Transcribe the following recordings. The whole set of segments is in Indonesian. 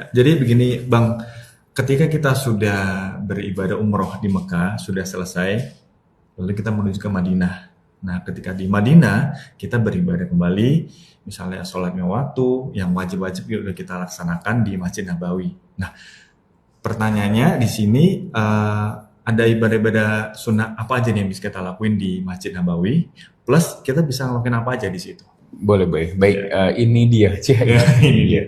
Jadi begini Bang, ketika kita sudah beribadah umroh di Mekah, sudah selesai, lalu kita menuju ke Madinah. Nah, ketika di Madinah, kita beribadah kembali, misalnya sholat lima waktu, yang wajib-wajib juga kita laksanakan di Masjid Nabawi. Nah, pertanyaannya di sini, ada ibadah-ibadah sunnah apa aja nih yang bisa kita lakuin di Masjid Nabawi, plus kita bisa ngelakuin apa aja di situ. Boleh, baik. Baik, ini dia. Ya, ini dia.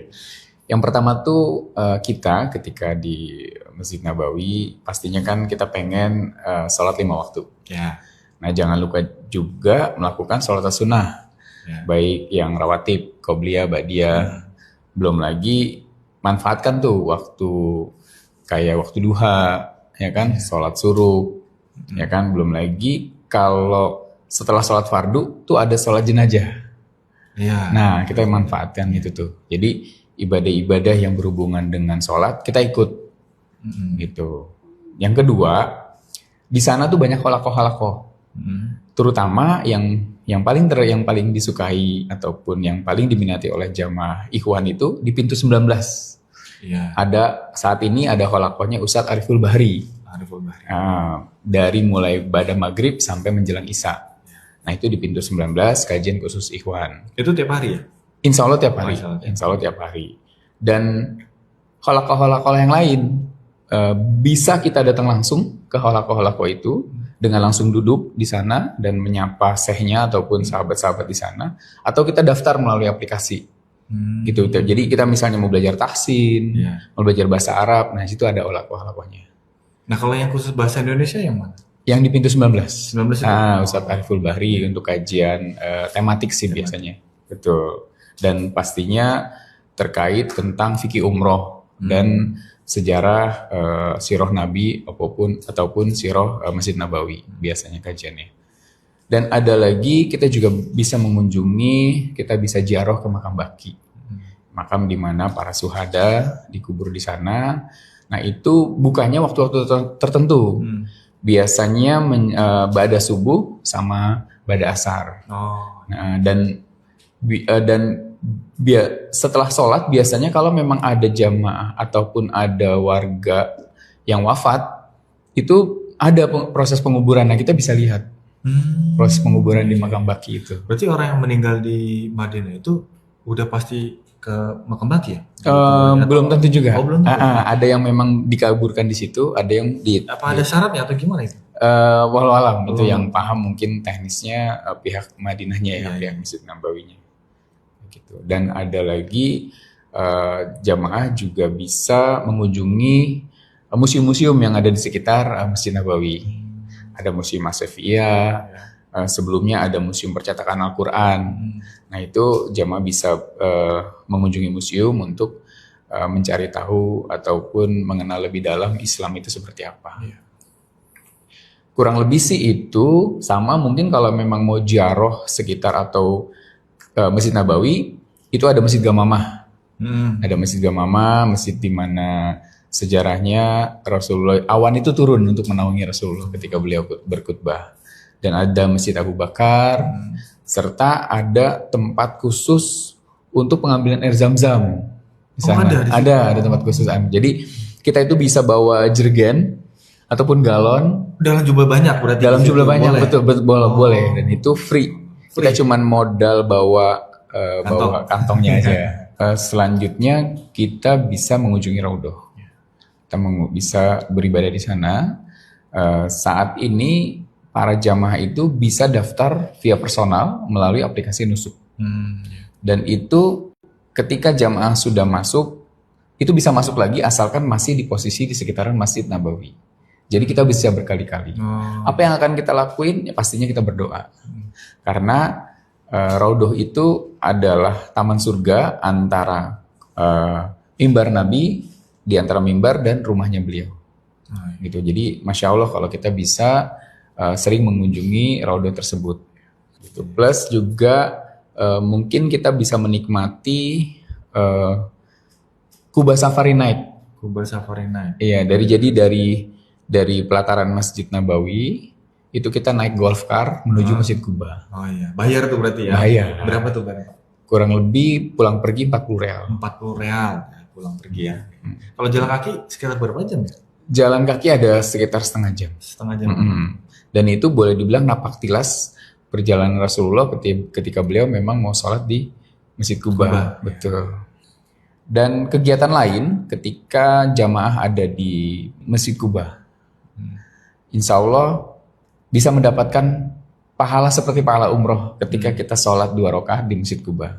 Yang pertama tuh kita ketika di Masjid Nabawi pastinya kan kita pengen sholat 5 waktu. Ya, Nah, jangan lupa juga melakukan sholat sunnah, ya. baik yang rawatib, qobliyah, ba'diyah. Belum lagi manfaatkan tuh waktu kayak waktu duha, ya kan, sholat suruh, ya kan. Belum lagi kalau setelah sholat fardu tuh ada sholat jenazah. Ya. Nah, kita manfaatkan itu tuh. Jadi ibadah-ibadah yang berhubungan dengan sholat kita ikut gitu. Yang kedua, di sana tuh banyak halakoh-halakoh. Terutama yang paling disukai ataupun yang paling diminati oleh jamaah Ikhwan itu di pintu 19. Iya. Saat ini ada halakohnya Ustadz Ariful Bahri. Ariful Bahri. Dari mulai pada maghrib sampai menjelang isya. Nah, itu di pintu 19 kajian khusus Ikhwan. Itu tiap hari ya? Insya Allah tiap hari. Masya Allah. Insya Allah tiap hari. Dan halakoh-halakoh yang lain bisa kita datang langsung ke halakoh-halakoh itu dengan langsung duduk di sana dan menyapa syekhnya ataupun sahabat-sahabat di sana, atau kita daftar melalui aplikasi. Gitu. Jadi kita misalnya mau belajar tahsin, mau belajar bahasa Arab, nah situ ada halakoh-halakohnya. Nah, kalau yang khusus bahasa Indonesia yang mana? Yang di pintu 19. 19 itu? Ustadz Ariful Bahri untuk kajian tematik sih biasanya. Betul. Dan pastinya terkait tentang fikih umroh dan sejarah sirah Nabi ataupun sirah Masjid Nabawi biasanya kajiannya. Dan ada lagi kita juga bisa mengunjungi, kita bisa ziarah ke makam baki. Makam di mana para syuhada dikubur di sana. Nah, itu bukannya waktu-waktu tertentu. Biasanya ba'da subuh sama ba'da asar. Nah, dan setelah sholat biasanya kalau memang ada jamaah ataupun ada warga yang wafat, itu ada proses penguburan. Nah, kita bisa lihat proses penguburan di makam baki itu. Berarti orang yang meninggal di Madinah itu udah pasti ke makam baki ya? Belum tentu juga. Oh, belum tentu. Ada yang memang dikaburkan di situ, ada yang Apa ada syaratnya atau gimana itu? Walau alam itu yang paham mungkin teknisnya pihak Madinahnya ya, pihak Masjid Nabawinya. Gitu. Dan ada lagi jamaah juga bisa mengunjungi museum-museum yang ada di sekitar Masjid Nabawi. Ada Museum Asefiyah, sebelumnya ada Museum Percetakan Al-Quran. Nah, itu jamaah bisa mengunjungi museum untuk mencari tahu ataupun mengenal lebih dalam Islam itu seperti apa. Kurang lebih sih itu, sama mungkin kalau memang mau ziarah sekitar atau Masjid Nabawi, itu ada Masjid Gamamah. Ada Masjid Gamamah, masjid di mana sejarahnya Rasulullah, awan itu turun untuk menaungi Rasulullah ketika beliau berkhutbah. Dan ada Masjid Abu Bakar, serta ada tempat khusus untuk pengambilan air Zam-Zam. Ada tempat khusus. Jadi kita itu bisa bawa jergen ataupun galon. Dalam jumlah banyak berarti? Dalam jumlah banyak, betul boleh. Dan itu free. Kita cuman modal bawa kantongnya aja. Selanjutnya kita bisa mengunjungi Raudhoh. Kita bisa beribadah di sana. Saat ini para jamaah itu bisa daftar via personal melalui aplikasi Nusuk. Dan itu ketika jamaah sudah masuk, itu bisa masuk lagi asalkan masih di posisi di sekitaran Masjid Nabawi. Jadi kita bisa berkali-kali. Apa yang akan kita lakuin? Ya pastinya kita berdoa. Karena Raudhoh itu adalah taman surga antara mimbar Nabi, di antara mimbar dan rumahnya beliau. Gitu. Jadi Masya Allah kalau kita bisa sering mengunjungi Raudhoh tersebut. Gitu. Plus juga mungkin kita bisa menikmati Kuba Safari Night. Kuba Safari Night. Iya, dari pelataran Masjid Nabawi itu kita naik golf car menuju Masjid Kuba. Oh iya, bayar tuh berarti ya? Bayar. Berapa tuh Bang? Kurang lebih pulang pergi 40 real. 40 real. pulang pergi ya. Kalau jalan kaki sekitar berapa jam ya? Jalan kaki ada sekitar setengah jam. Setengah jam. Dan itu boleh dibilang napak tilas perjalanan Rasulullah ketika beliau memang mau sholat di Masjid Kuba. Betul. Dan kegiatan lain ketika jamaah ada di Masjid Kuba, insya Allah bisa mendapatkan pahala seperti pahala umroh ketika kita sholat 2 rakaat di Masjid Kuba.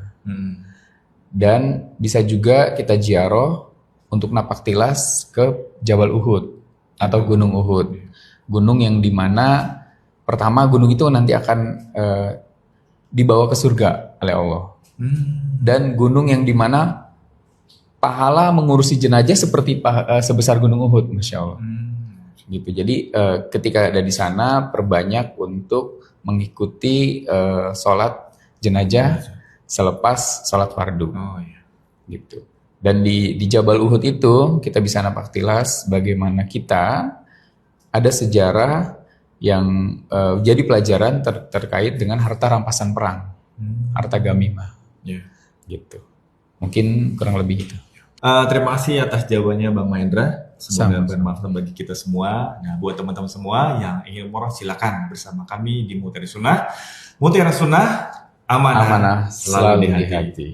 Dan bisa juga kita ziarah untuk napak tilas ke Jabal Uhud atau Gunung Uhud. Gunung yang dimana pertama gunung itu nanti akan dibawa ke surga oleh Allah. Dan gunung yang dimana pahala mengurusi jenazah seperti sebesar Gunung Uhud, Masya Allah. Gitu. Jadi ketika ada di sana perbanyak untuk mengikuti sholat jenazah selepas sholat fardu. Gitu. Dan di Jabal Uhud itu kita bisa napak tilas bagaimana kita ada sejarah yang jadi pelajaran terkait dengan harta rampasan perang, harta gamimah. Gitu. Mungkin kurang lebih itu. Terima kasih atas jawabannya Bang Mahendra. Semoga bermanfaat bagi kita semua. Nah, buat teman-teman semua yang ingin umroh, silakan bersama kami di Mutiara Sunnah. Mutiara Sunnah, amanah Amanah selalu di hati.